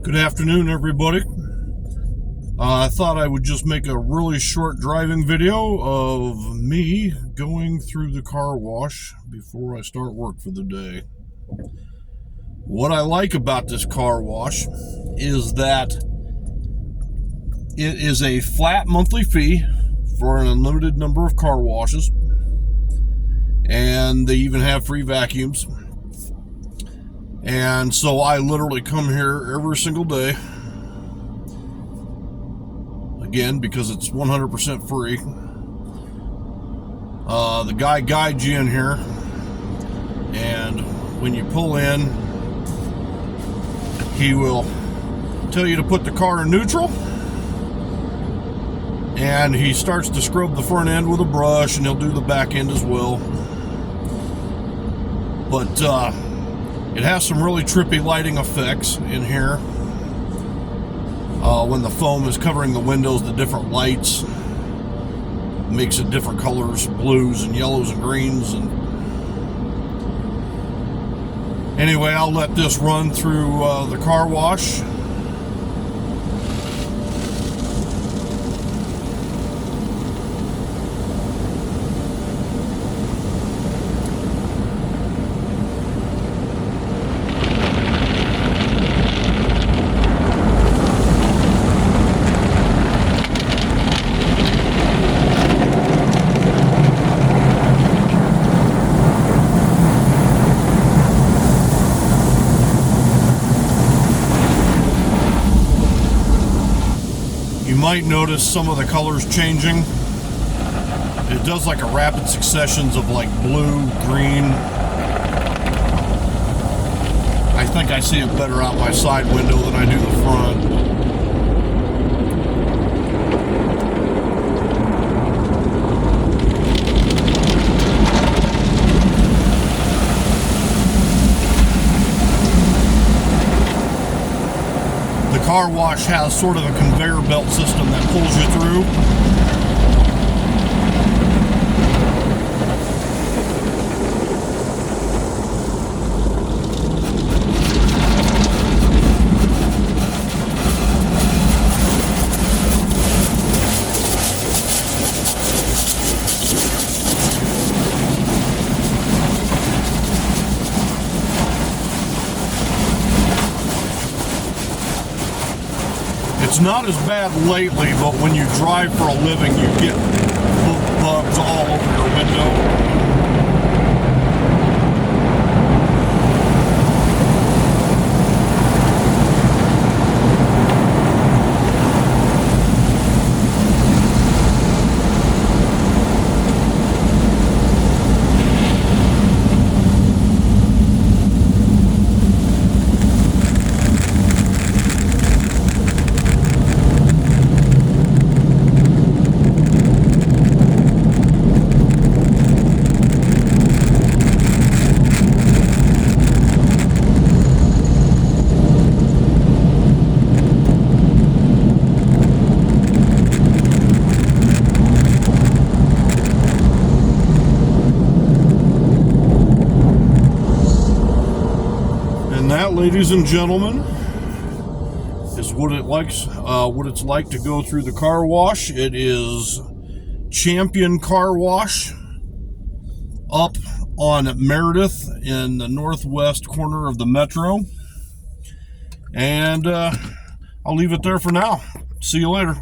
Good afternoon, everybody. I thought I would just make a really short driving video of me going through the car wash before I start work for the day. What I like about this car wash is that it is a flat monthly fee for an unlimited number of car washes, and they even have free vacuums. And so I literally come here every single day, again, because it's 100% free. The guy guides you in here, and when you pull in, he will tell you to put the car in neutral, and he starts to scrub the front end with a brush, and he'll do the back end as well. But it has some really trippy lighting effects in here. When the foam is covering the windows, the different lights makes it different colors, blues and yellows and greens. And anyway, I'll let this run through the car wash. You might notice some of the colors changing. It does like a rapid successions of like blue, green. I think I see it better out my side window than I do the front. The car wash has sort of a conveyor belt system that pulls you through. It's not as bad lately, but when you drive for a living, you get bugs all over your window. And that, ladies and gentlemen, is what it's like to go through the car wash. It is Champion Car Wash up on Meredith in the northwest corner of the metro. And I'll leave it there for now. See you later.